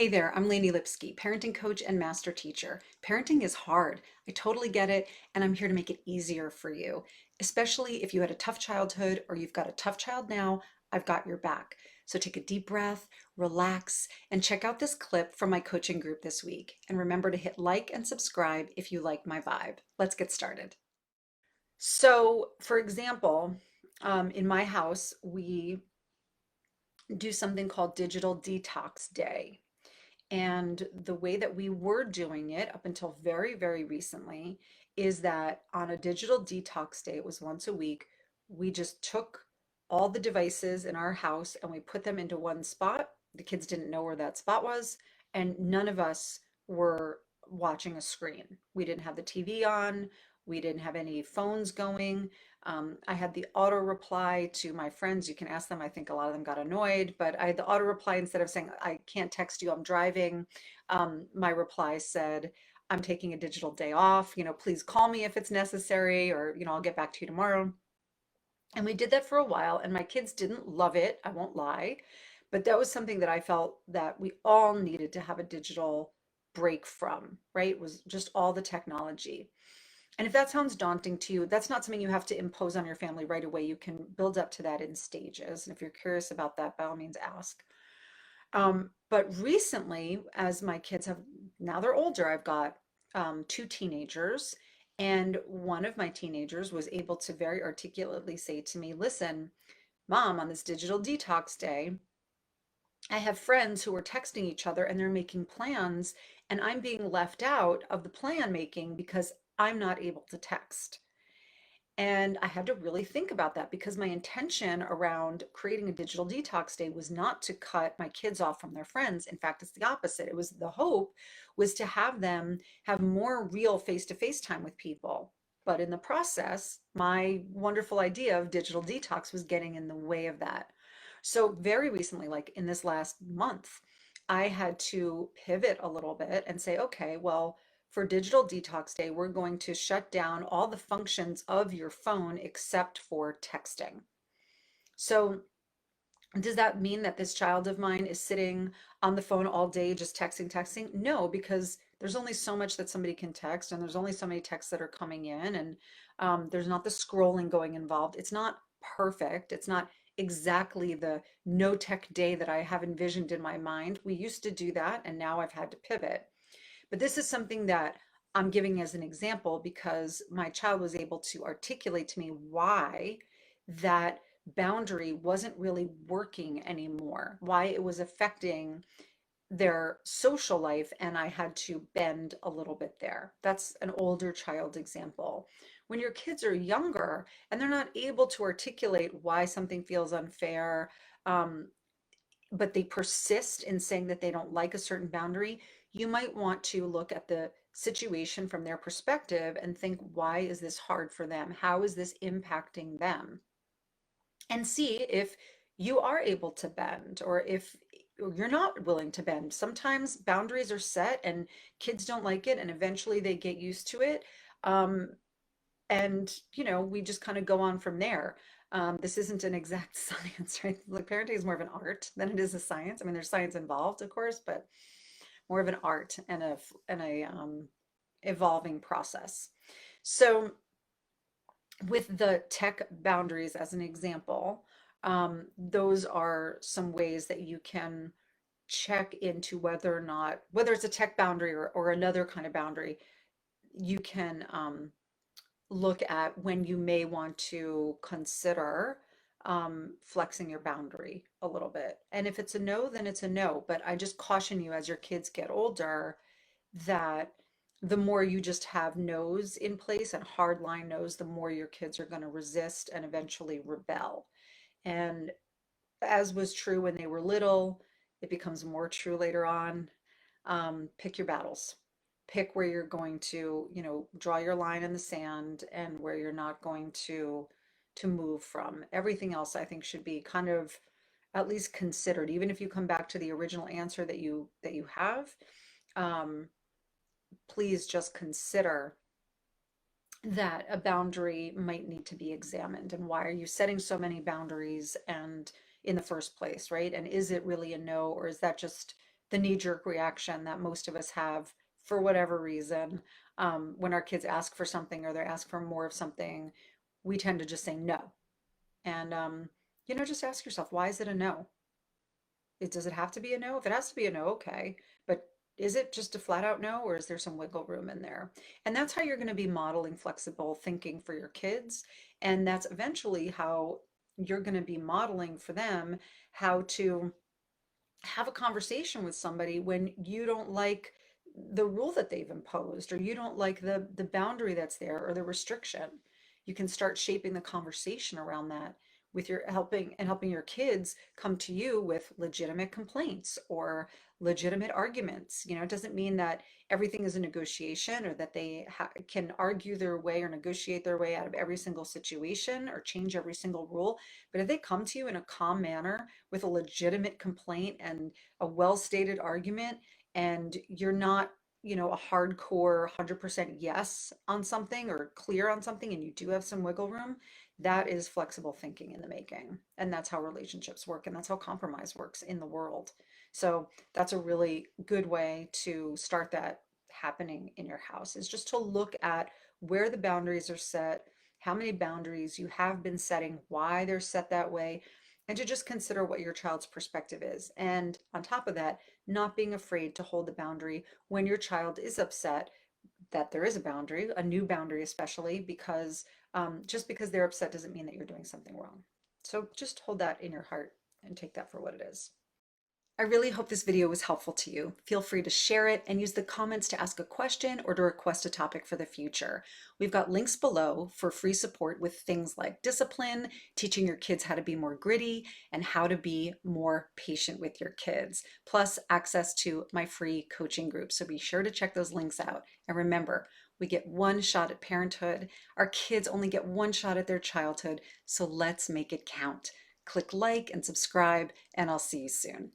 Hey there, I'm Lainey Lipsky, parenting coach and master teacher. Parenting is hard. I totally get it, and I'm here to make it easier for you. Especially if you had a tough childhood or you've got a tough child now, I've got your back. So take a deep breath, relax, and check out this clip from my coaching group this week. And remember to hit like and subscribe if you like my vibe. Let's get started. So, for example, in my house, we do something called Digital Detox Day. And the way that we were doing it up until very, very recently is that on a digital detox day, it was once a week, we just took all the devices in our house and we put them into one spot. The kids didn't know where that spot was, and none of us were watching a screen. We didn't have the TV on, we didn't have any phones going. I had the auto reply to my friends. You can ask them. I think a lot of them got annoyed, but I had the auto reply instead of saying, I can't text you, I'm driving. My reply said, I'm taking a digital day off. Please call me if it's necessary, or, I'll get back to you tomorrow. And we did that for a while, and my kids didn't love it, I won't lie, but that was something that I felt that we all needed to have a digital break from, right? It was just all the technology. And if that sounds daunting to you, that's not something you have to impose on your family right away. You can build up to that in stages. And if you're curious about that, by all means, ask. But recently, as my kids have now they're older, I've got two teenagers, and one of my teenagers was able to very articulately say to me, listen, Mom, on this digital detox day, I have friends who are texting each other and they're making plans, and I'm being left out of the plan making because I'm not able to text. And I had to really think about that because my intention around creating a digital detox day was not to cut my kids off from their friends. In fact, it's the opposite. It was the hope was to have them have more real face-to-face time with people. But in the process, my wonderful idea of digital detox was getting in the way of that. So very recently, like in this last month, I had to pivot a little bit and say, okay, well, for Digital Detox Day, we're going to shut down all the functions of your phone except for texting. So, does that mean that this child of mine is sitting on the phone all day just texting, texting? No, because there's only so much that somebody can text, and there's only so many texts that are coming in, and there's not the scrolling going involved. It's not perfect. It's not exactly the no tech day that I have envisioned in my mind. We used to do that, and now I've had to pivot. But this is something that I'm giving as an example because my child was able to articulate to me why that boundary wasn't really working anymore, why it was affecting their social life, and I had to bend a little bit there. That's an older child example. When your kids are younger and they're not able to articulate why something feels unfair, um, but they persist in saying that they don't like a certain boundary, you might want to look at the situation from their perspective and think, why is this hard for them? How is this impacting them? And see if you are able to bend or if you're not willing to bend. Sometimes boundaries are set and kids don't like it, and eventually they get used to it. Um, and we just kind of go on from there. This isn't an exact science, right? Like parenting is more of an art than it is a science. I mean, there's science involved, of course, but more of an art and a evolving process. So with the tech boundaries as an example, those are some ways that you can check into whether or not, whether it's a tech boundary or another kind of boundary, you can look at when you may want to consider flexing your boundary a little bit. And if it's a no, then it's a no. But I just caution you as your kids get older that the more you just have no's in place and hard line no's, the more your kids are going to resist and eventually rebel. And as was true when they were little, it becomes more true later on. Pick your battles. Pick where you're going to, draw your line in the sand and where you're not going to move from. Everything else I think should be kind of at least considered, even if you come back to the original answer that you have. Um, please just consider that a boundary might need to be examined, and why are you setting so many boundaries and in the first place, right? And is it really a no, or is that just the knee-jerk reaction that most of us have for whatever reason. When our kids ask for something or they ask for more of something, we tend to just say no. And just ask yourself, why is it a no? Does it have to be a no? If it has to be a no, okay. But is it just a flat out no, or is there some wiggle room in there? And that's how you're going to be modeling flexible thinking for your kids. And that's eventually how you're going to be modeling for them how to have a conversation with somebody when you don't like the rule that they've imposed, or you don't like the boundary that's there, or the restriction. You can start shaping the conversation around that with your helping your kids come to you with legitimate complaints or legitimate arguments. It doesn't mean that everything is a negotiation, or that they can argue their way or negotiate their way out of every single situation or change every single rule. But if they come to you in a calm manner with a legitimate complaint and a well-stated argument, and you're not, a hardcore 100% yes on something or clear on something, and you do have some wiggle room, that is flexible thinking in the making. And that's how relationships work, and that's how compromise works in the world. So that's a really good way to start that happening in your house, is just to look at where the boundaries are set, how many boundaries you have been setting, why they're set that way, and to just consider what your child's perspective is. And on top of that, not being afraid to hold the boundary when your child is upset that there is a boundary, a new boundary, especially because just because they're upset doesn't mean that you're doing something wrong. So just hold that in your heart and take that for what it is. I really hope this video was helpful to you. Feel free to share it and use the comments to ask a question or to request a topic for the future. We've got links below for free support with things like discipline, teaching your kids how to be more gritty, and how to be more patient with your kids, plus access to my free coaching group. So be sure to check those links out. And remember, we get one shot at parenthood. Our kids only get one shot at their childhood, so let's make it count. Click like and subscribe, and I'll see you soon.